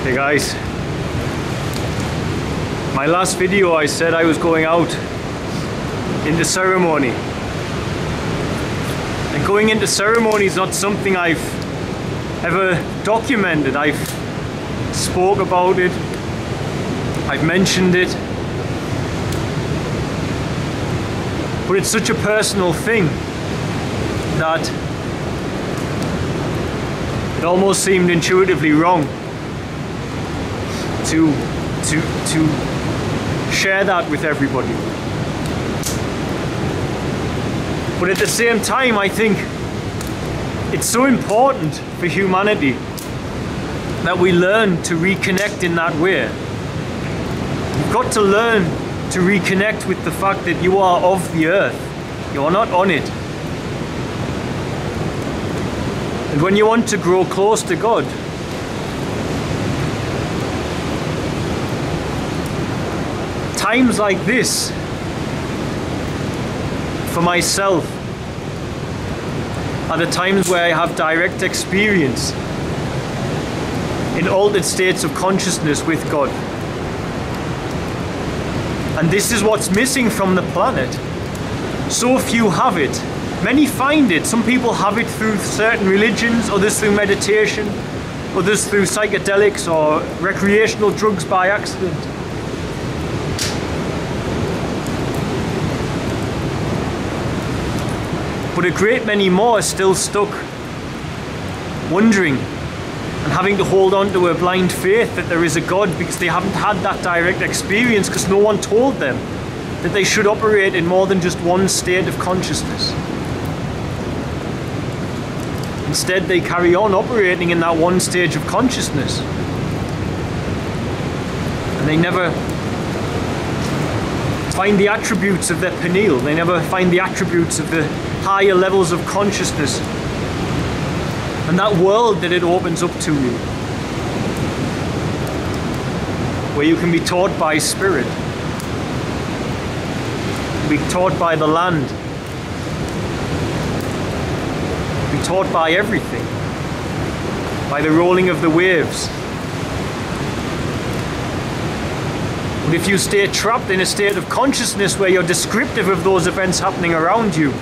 Hey guys, my last video I said I was going out into ceremony, and going into ceremony is not something I've ever documented. I've spoke about it, I've mentioned it, but it's such a personal thing that it almost seemed intuitively wrong to share that with everybody. But at the same time, I think it's so important for humanity that we learn to reconnect in that way. You've got to learn to reconnect with the fact that you are of the earth. You are not on it. And when you want to grow close to God, times like this, for myself, are the times where I have direct experience in altered states of consciousness with God. And this is what's missing from the planet. So few have it. Many find it. Some people have it through certain religions, others through meditation, others through psychedelics or recreational drugs by accident. But a great many more are still stuck, wondering and having to hold on to a blind faith that there is a God, because they haven't had that direct experience, because no one told them that they should operate in more than just one state of consciousness. Instead, they carry on operating in that one stage of consciousness, and they never find the attributes of their pineal. They never find the attributes of the higher levels of consciousness and that world that it opens up to you, where you can be taught by spirit, be taught by the land, be taught by everything, by the rolling of the waves. But if you stay trapped in a state of consciousness where you're descriptive of those events happening around you,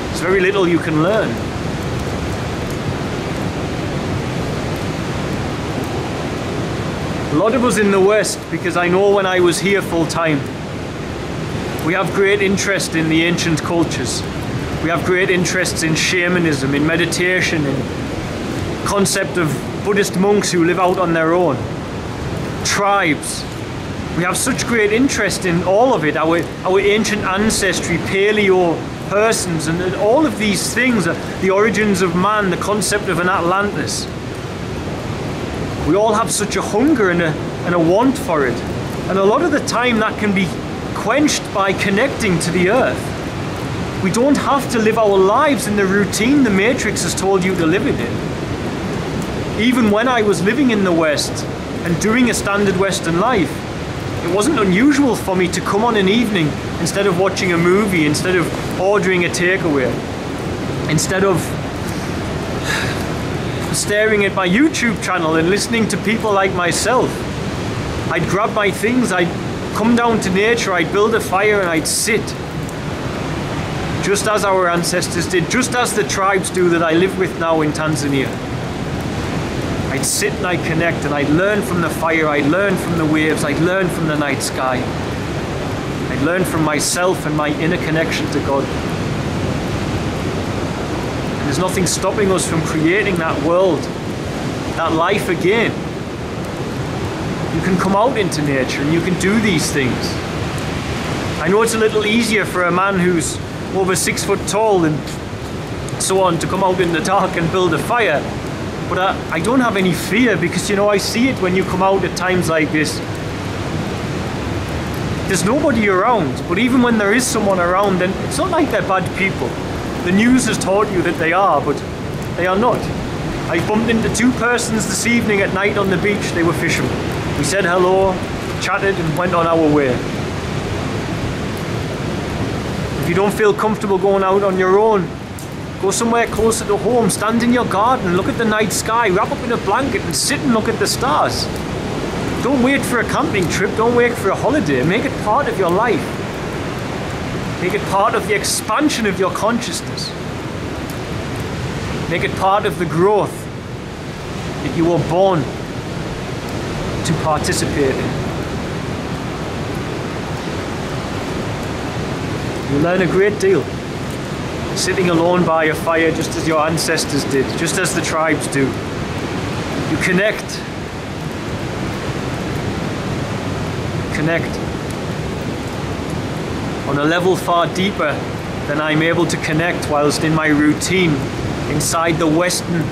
there's very little you can learn. A lot of us in the West, because I know when I was here full time, we have great interest in the ancient cultures. We have great interests in shamanism, in meditation, in concept of Buddhist monks who live out on their own, tribes. We have such great interest in all of it, our ancient ancestry, paleo persons, and all of these things, the origins of man, the concept of an Atlantis. We all have such a hunger and a want for it. And a lot of the time that can be quenched by connecting to the earth. We don't have to live our lives in the routine the Matrix has told you to live it in. Even when I was living in the West and doing a standard Western life, it wasn't unusual for me to come on an evening, instead of watching a movie, instead of ordering a takeaway, instead of staring at my YouTube channel and listening to people like myself, I'd grab my things, I'd come down to nature, I'd build a fire and I'd sit, just as our ancestors did, just as the tribes do that I live with now in Tanzania. I'd sit and I'd connect, and I'd learn from the fire, I'd learn from the waves, I'd learn from the night sky. I'd learn from myself and my inner connection to God. And there's nothing stopping us from creating that world, that life again. You can come out into nature and you can do these things. I know it's a little easier for a man who's over 6 foot tall and so on to come out in the dark and build a fire. But I don't have any fear, because, you know, I see it when you come out at times like this. There's nobody around, but even when there is someone around, then it's not like they're bad people. The news has taught you that they are, but they are not. I bumped into 2 persons this evening at night on the beach. They were fishermen. We said hello, chatted, and went on our way. If you don't feel comfortable going out on your own, Go somewhere closer to home, stand in your garden, look at the night sky, wrap up in a blanket and sit and look at the stars. Don't wait for a camping trip, don't wait for a holiday. Make it part of your life. Make it part of the expansion of your consciousness. Make it part of the growth that you were born to participate in. You learn a great deal sitting alone by a fire, just as your ancestors did, just as the tribes do. You connect. Connect on a level far deeper than I'm able to connect whilst in my routine inside the Western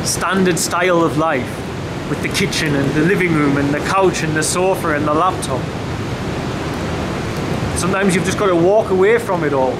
standard style of life, with the kitchen and the living room and the couch and the sofa and the laptop. Sometimes you've just got to walk away from it all.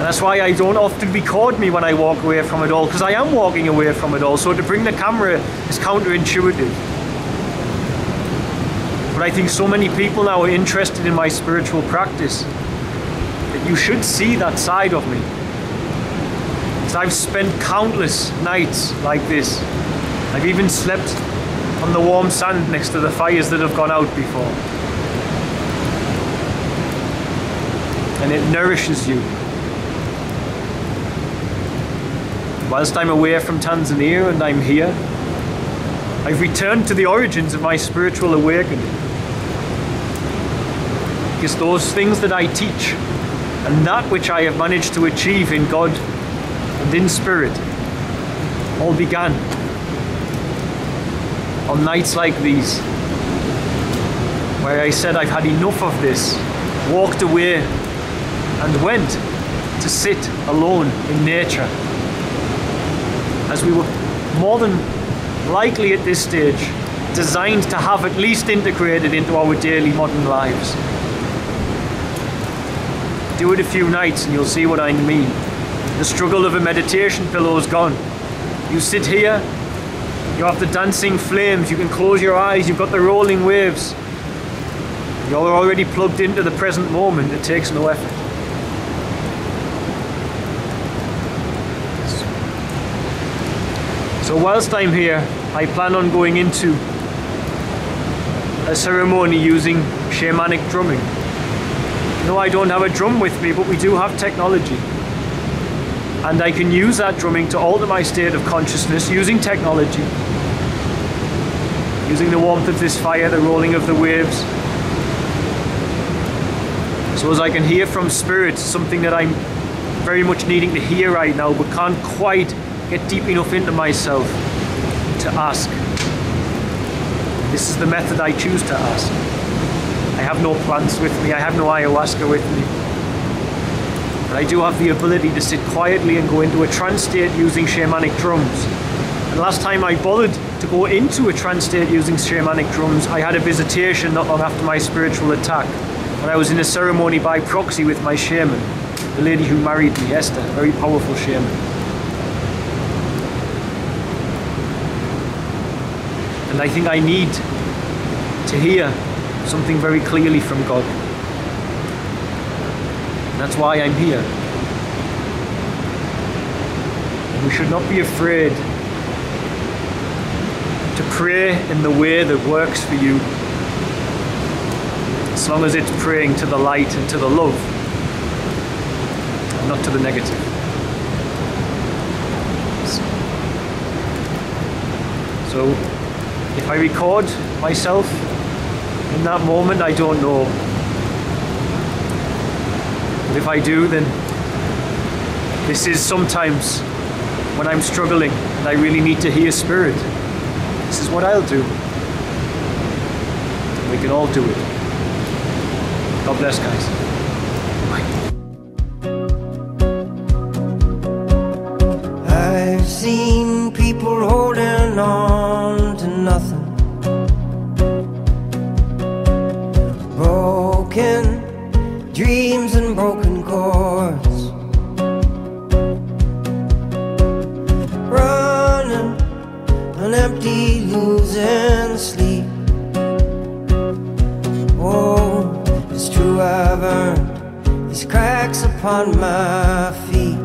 And that's why I don't often record me when I walk away from it all, because I am walking away from it all. So to bring the camera is counterintuitive. But I think so many people now are interested in my spiritual practice that you should see that side of me. Because I've spent countless nights like this. I've even slept on the warm sand next to the fires that have gone out before. And it nourishes you. Whilst I'm away from Tanzania and I'm here, I've returned to the origins of my spiritual awakening. Because those things that I teach and that which I have managed to achieve in God and in spirit all began on nights like these, where I said I've had enough of this, walked away and went to sit alone in nature, as we were more than likely at this stage designed to have at least integrated into our daily modern lives. Do it a few nights and you'll see what I mean. The struggle of a meditation pillow is gone. You sit here, you have the dancing flames, you can close your eyes, you've got the rolling waves. You're already plugged into the present moment. It takes no effort. So whilst I'm here, I plan on going into a ceremony using shamanic drumming. No, I don't have a drum with me, but we do have technology. And I can use that drumming to alter my state of consciousness using technology. Using the warmth of this fire, the rolling of the waves. So as I can hear from spirit, something that I'm very much needing to hear right now, but can't quite get deep enough into myself to ask. This is the method I choose to ask. I have no plants with me, I have no ayahuasca with me. But I do have the ability to sit quietly and go into a trance state using shamanic drums. And last time I bothered to go into a trance state using shamanic drums, I had a visitation not long after my spiritual attack, when I was in a ceremony by proxy with my shaman, the lady who married me, Esther, a very powerful shaman. And I think I need to hear something very clearly from God. And that's why I'm here. And we should not be afraid to pray in the way that works for you, as long as it's praying to the light and to the love, and not to the negative. So if I record myself in that moment, I don't know. But if I do, then this is sometimes when I'm struggling and I really need to hear spirit. This is what I'll do. We can all do it. God bless, guys. Bye. I've seen people holding on to nothing, broken dreams and broken chords, running on empty, losing sleep. Oh, it's true, I've earned these cracks upon my feet.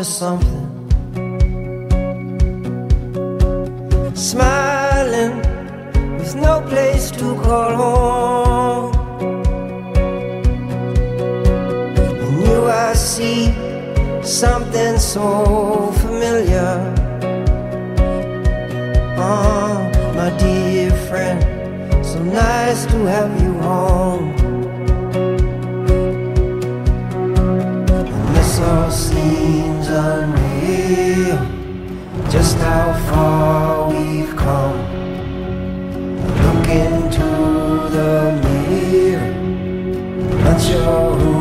something. Smiling with no place to call home. In you I see something so familiar. Oh, my dear friend, so nice to have you home. And this all seems unreal, just how far we've come. Look into the mirror, not sure who